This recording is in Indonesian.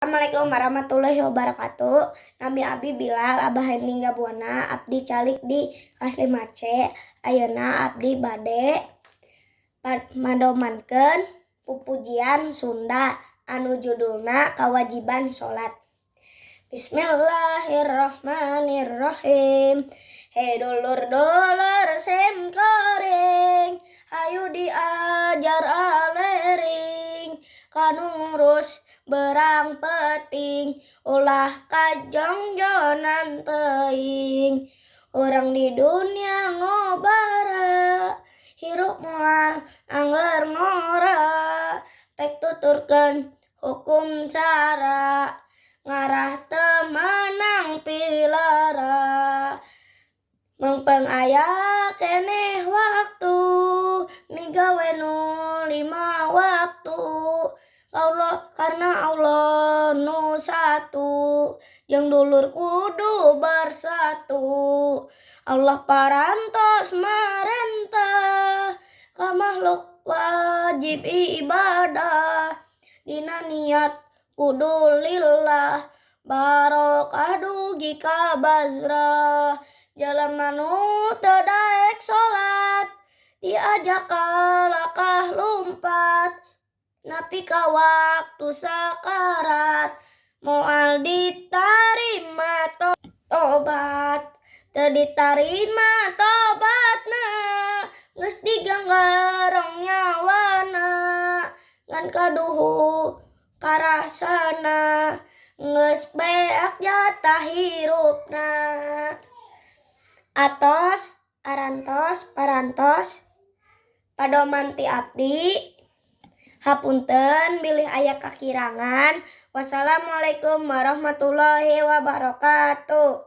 Assalamualaikum warahmatullahi wabarakatuh. Nami abdi bilang abah hening gabuana abdi calik di kelas 5C. Ayeuna abdi bade madomankeun pupujian Sunda anu judulna Kawajiban Salat. Bismillahirrahmanirrahim. He dulur-dulur sem koring, hayu diajar alering, kanu ngurus berang peting, ulah kajongjonan teuing. Urang di dunia ngobara, hirup moal angger ngora, tek tuturkeun hukum cara, ngarah teu meunang pilara. Mengpeung aya keneh waktu, migawe nu 5 waktu. Allah karena Allah nu satu, jeung dulur kudu bersatu. Allah parantos marentah, ka makhluk wajib ibadah. Dina niat kudu lillah, barokah dugi ka bazrah. Jelema nu teu daek salat, diajak kalakah lumpat, napi ka waktu sakarat, moal ditarima tobat. Teu ditarima tobatna, geus diganggareng nyawana, ngan kaduhu karasana, geus beak jatah hirupna. Atos, arantos, parantos, padoman ti abdi, hapunten bilih aya kakirangan. Wassalamualaikum warahmatullahi wabarakatuh.